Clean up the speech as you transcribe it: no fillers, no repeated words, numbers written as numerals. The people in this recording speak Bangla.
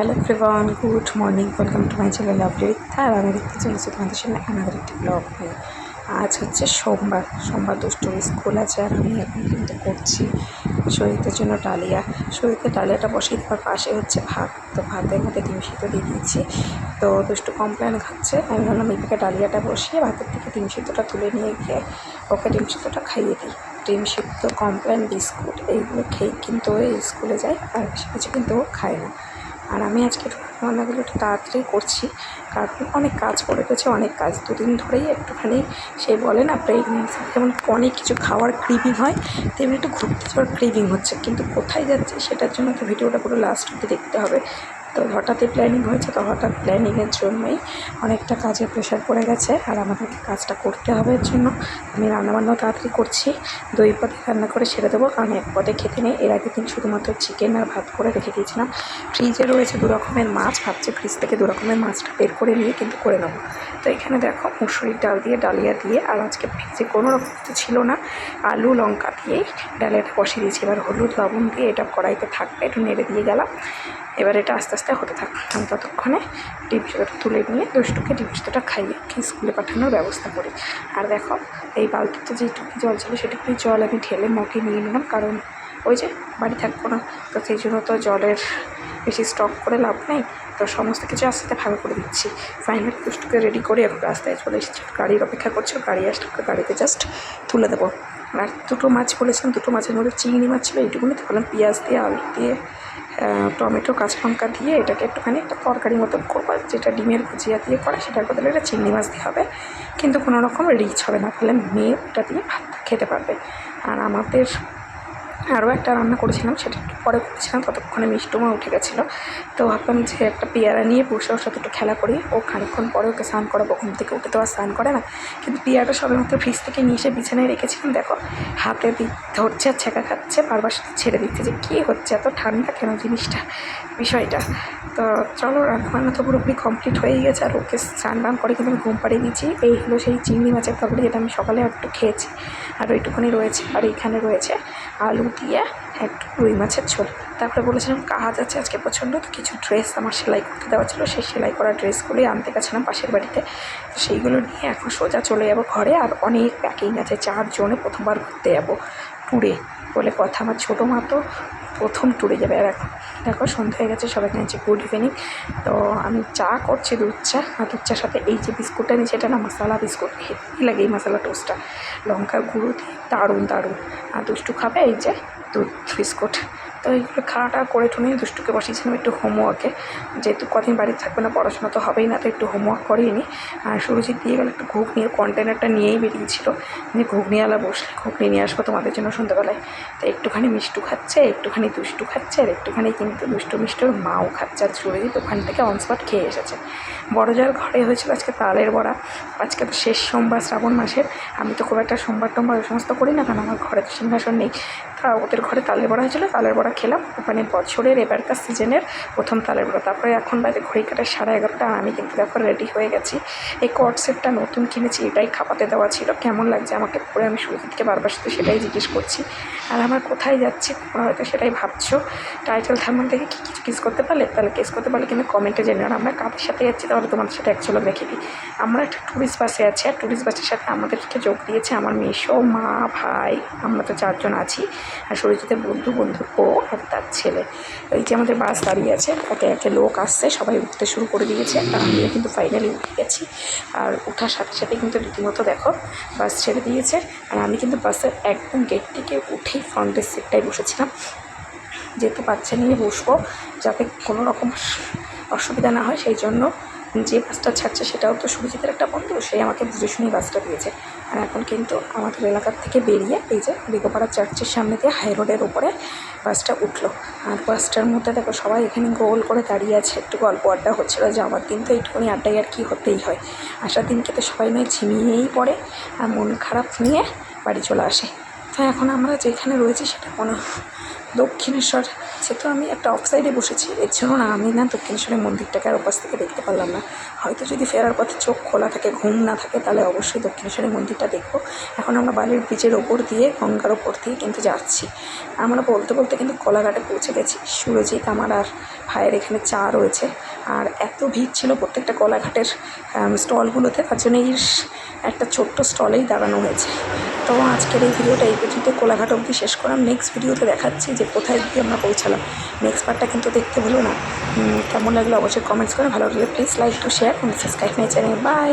Hello everyone, good morning. Welcome to my channel lovely Rikta. আর আমি দেখতে চলেছি তোমাদের সামনে আমাদের একটি ব্লগ নিয়ে। আজ হচ্ছে সোমবার দুষ্টুর স্কুল আছে। আর আমি এখন কিন্তু করছি শরীরের জন্য ডালিয়া। শরীরের ডালিয়াটা বসিয়ে দেওয়ার পাশে হচ্ছে ভাত। তো ভাতের মধ্যে ডিম সিদ্ধ দিয়ে দিয়েছি। তো দুষ্টু কমপ্লেন খাচ্ছে। আমি ভাবলাম এদিকে ডালিয়াটা বসিয়ে ভাতের থেকে ডিম সিদ্ধটা তুলে নিয়ে গিয়ে ওকে ডিম সিদ্ধটা খাইয়ে দিই। ডিম সিদ্ধ, কমপ্লেন, বিস্কুট এইগুলো খেয়ে কিন্তু এই স্কুলে যায়। আর বেশি কিছু কিন্তু ও খায় না। আর আমি আজকে রান্নাগুলো একটু তাড়াতাড়ি করছি, কারণ অনেক কাজ পড়ে গেছে। অনেক কাজ দুদিন ধরেই একটুখানি সে বলে না, প্রেগনেন্সি যেমন অনেক কিছু খাওয়ার ক্রেভিং হয়, তেমনি একটু ঘুরতে যাওয়ার ক্রেভিং হচ্ছে। কিন্তু কোথায় যাচ্ছে সেটার জন্য তো ভিডিওটা পুরো লাস্ট অবধি দেখতে হবে। তো হঠাৎই প্ল্যানিং হয়েছে, তো হঠাৎ প্ল্যানিংয়ের জন্যই অনেকটা কাজের প্রেশার পড়ে গেছে। আর আমাদেরকে কাজটা করতে হবে। এর জন্য আমি রান্নাবান্নাও তাড়াতাড়ি করছি। 2 পদে রান্না করে ছেড়ে দেবো, কারণ 1 পদে খেতে নেই। এর আগের দিন শুধুমাত্র চিকেন আর ভাত করে রেখে দিয়েছিলাম। ফ্রিজে রয়েছে 2 রকমের মাছ, ভাবছি ফ্রিজ থেকে 2 রকমের মাছটা বের করে নিয়ে কিন্তু করে নেবো। তো এখানে দেখো মুসুরির ডাল দিয়ে, ডালিয়া দিয়ে, আর আজকে ফ্রিজে কোনো রকম কিছু ছিল না, আলু লঙ্কা দিয়েই ডালিয়াটা বসিয়ে দিয়েছি। এবার হলুদ লবণ দিয়ে এটা কড়াইতে থাকবে, একটু নেড়ে দিয়ে গেলাম। এবার এটা আস্তে আস্তে হতে থাক। আমি ততক্ষণে ডিম সিদ্ধটা তুলে নিয়ে দুষ্টুকে ডিম সিদ্ধটা খাইয়ে স্কুলে পাঠানোর ব্যবস্থা করি। আর দেখো এই বালতিতে যেটুকু জল ছিল সেটুকুই জল আমি ঢেলে মগে নিয়ে নিলাম, কারণ ওই যে বাড়ি থাকবো না, তো সেই জন্য তো জলের বেশি স্টক করে লাভ নেই। তো সমস্ত কিছু আস্তে আস্তে ভালো করে দিচ্ছি। ফাইনালি দুষ্টুকে রেডি করে এখন রাস্তায় চলে এসেছি। গাড়ির অপেক্ষা করছে, গাড়ি আসলে গাড়িতে জাস্ট তুলে দেবো। আর 2টো মাছ বলেছিলাম, 2টো মাছের মধ্যে চিংড়ি মাছ ছিল এইটুকুনি। তো বললাম পেঁয়াজ দিয়ে, আলু দিয়ে, টমেটো, কাঁচা লঙ্কা দিয়ে এটাকে একটুখানি একটা তরকারি মতন করবো। যেটা ডিমের ভুজিয়া দিয়ে করা, সেটার বদলে এটা চিংড়ি মাছ দিয়ে হবে, কিন্তু কোনো রকম রিচ হবে না। তাহলে মেয়ে ওটা দিয়ে ভাতটা খেতে পারবে। আর আমাদের আরও একটা রান্না করেছিলাম, সেটা একটু পরে করেছিলাম, ততক্ষণে মিষ্টুমা উঠে গেছিলো। তো ভাবলাম যে একটা পেয়ারা নিয়ে বসে ওর সাথে একটু খেলা করি। ও খানিকক্ষণ পরে ওকে স্নান করাবো, ঘুম থেকে উঠে তো আর স্নান করে না। কিন্তু পেয়ারাটা সবেমাত্র ফ্রিজ থেকে নিয়ে এসে বিছানায় রেখেছিলাম, দেখো হাতে ধরছে আর ছেঁকা খাচ্ছে, বারবার সাথে ছেড়ে দিচ্ছে। যে কী হচ্ছে, এত ঠান্ডা কেন জিনিসটা, বিষয়টা। তো চলো, রান্নাবান্না তো পুরোপুরি কমপ্লিট হয়েই গেছে। আর ওকে স্নান টান করে কিন্তু আমি ঘুম পাড়িয়ে দিয়েছি। এই হলো সেই চিংড়ি মাছের তরকারি, যেটা আমি সকালে একটু খেয়েছি, আর ওইটুকুনি রয়েছে। আর এইখানে রয়েছে আলু দিয়ে একটু রুই মাছের ঝোল। তারপরে বলেছিলাম কাজ আছে আজকে প্রচণ্ড, তো কিছু ড্রেস আমার সেলাই করতে দেওয়া ছিল, সেই সেলাই করা ড্রেসগুলোই আনতে গেছিলাম পাশের বাড়িতে। তো সেইগুলো নিয়ে এখন সোজা চলে যাবো ঘরে। আর অনেক প্যাকিং আছে, 4 জনে প্রথমবার ঘুরতে যাবো ট্যুরে বলে কথা। আমার ছোটো মা তো প্রথম ট্যুরে যাবে। আর এখন দেখো সন্ধ্যা হয়ে গেছে, সবাই নিয়েছে গুড ইভিনিং। তো আমি চা করছি, দুধ চা। আর দুধ চার সাথে এই যে বিস্কুটটা নিয়েছি, এটা না মশলা বিস্কুট, হেভি লাগে এই মশলা টোস্টটা, লঙ্কার গুঁড়ো দিয়ে দারুণ দারুণ। আর দুষ্টু খাবে এই যে দুধ বিস্কুট। তো এইগুলো খাওয়াটা করে টুনে দুষ্টুকে বসিয়েছিলাম একটু হোমওয়ার্কে, যেহেতু কদিন বাড়িতে থাকবে না, পড়াশোনা তো হবেই না, তো একটু হোমওয়ার্ক করিয়ে নিই। আর সুরজিৎ দিয়ে গেলে একটু ঘুগনির কন্টেনারটা নিয়েই বেরিয়েছিল, যে ঘুগনিওয়ালা বসলে ঘুগনি নিয়ে আসবো তোমাদের জন্য সন্ধ্যাবেলায়। তো একটুখানি মিষ্টু খাচ্ছে, একটুখানি দুষ্টু খাচ্ছে, আর একটুখানি কিন্তু দুষ্টু মিষ্টুর মাও খাচ্ছে। আর সুরজিৎ ওখান থেকে অনস্পট খেয়ে এসেছে। বড় যার ঘরে হয়েছিল আজকে তালের বড়া। আজকে তো শেষ সোমবার শ্রাবণ মাসের। আমি তো খুব একটা সোমবার টোমবার ওই সমস্ত করি না, কারণ আমার ঘরে তো সিংহাসন নেই। তা ওদের ঘরে তালের বড়া হয়েছিলো, তালের বড়া খেলাম। ওখানে বছরের এবারকার সিজনের প্রথম তালের বড়া। তারপরে এখন বাজে ঘড়ি কাটায় 11:30। আর আমি কিন্তু তারপর রেডি হয়ে গেছি। এই কট সেটটা নতুন কিনেছি, এটাই খাপাতে দেওয়া ছিল। কেমন লাগছে আমাকে পরে, আমি সুরজিৎকে বারবার সাথে সেটাই জিজ্ঞেস করছি। আর আমার কোথায় যাচ্ছি তোমরা হয়তো সেটাই ভাবছো। টাইটেল থাম্বনেল থেকে কি কিছু কিস করতে পারলে, তাহলে কেস করতে পারলে কিন্তু কমেন্টে জেনে। আর আমরা কাদের সাথে যাচ্ছি তাহলে তোমাদের সাথে অ্যাকচুয়ালি দেখে দিই। আমরা একটা ট্যুরিস্ট বাসে আছি, আর ট্যুরিস্ট বাসের সাথে আমাদেরকে যোগ দিয়েছে আমার মেসো, মা, ভাই। আমরা তো 4 জন আছি। আর সুরজিতের বন্ধুর বউ আর তার ছেলে। এই যে আমাদের বাস দাঁড়িয়ে আছে, একে একে লোক আসছে, সবাই উঠতে শুরু করে দিয়েছে। আর আমিও কিন্তু ফাইনালি উঠে গেছি। আর ওঠার সাথে সাথে কিন্তু রীতিমতো দেখো বাস ছেড়ে দিয়েছে। আর আমি কিন্তু বাসের একদম গেট থেকে উঠেই ফ্রন্টের সিটটায় বসেছিলাম, যেহেতু বাচ্চা নিয়ে বসবো, যাতে কোনো রকম অসুবিধা না হয়। সেই জন্য যে বাসটা ছাড়ছে সেটাও তো সুরজিতের একটা বন্ধু, সে আমাকে বুঝে শুনেই বাসটা দিয়েছে। আর এখন কিন্তু আমাদের এলাকার থেকে বেরিয়ে এই যে দিগোপাড়া চার্চের সামনে দিয়ে হাই রোডের ওপরে বাসটা উঠলো। আর বাসটার মধ্যে দেখো সবাই এখানে গোল করে দাঁড়িয়ে আছে, একটু গল্প আড্ডা হচ্ছিলো। যে আমার দিন তো এইটুকুনি আড্ডায় আর কি হতেই হয়। আসার দিনকে তো সবাই নয় ঝিমিয়েই পড়ে আর মন খারাপ নিয়ে বাড়ি চলে আসে। তো এখন আমরা যেখানে রয়েছি সেটা কোনো দক্ষিণেশ্বর যেহেতু আমি একটা অফ সাইডে বসেছি, এর জন্য না আমি না দক্ষিণেশ্বরের মন্দিরটাকে আর ওপাশ থেকে দেখতে পারলাম না। হয়তো যদি ফেরার পথে চোখ খোলা থাকে, ঘুম না থাকে, তাহলে অবশ্যই দক্ষিণেশ্বরের মন্দিরটা দেখবো। এখন আমরা বালির ব্রিজের ওপর দিয়ে, গঙ্গার ওপর দিয়ে কিন্তু যাচ্ছি। আমরা বলতে বলতে কিন্তু কোলাঘাটে পৌঁছে গেছি। সুরজিৎ আমার আর ভাইয়ের এখানে চা রয়েছে। আর এত ভিড় ছিল প্রত্যেকটা কোলাঘাটের স্টলগুলোতে, তার জন্য এই একটা ছোট্ট স্টলেই দাঁড়ানো হয়েছে। তো আজকের এই ভিডিওটা এই পর্যন্ত কোলাঘাট অবধি শেষ করলাম। নেক্সট ভিডিওতে দেখাচ্ছি যে কোথায় গিয়ে আমরা পৌঁছালাম। নেক্সট পার্টটা কিন্তু দেখতে ভুলো না। কেমন লাগলো অবশ্যই কমেন্টস করে, ভালো লাগলে প্লিজ লাইক টু শেয়ার এবং সাবস্ক্রাইব মাই চ্যানেল। বাই।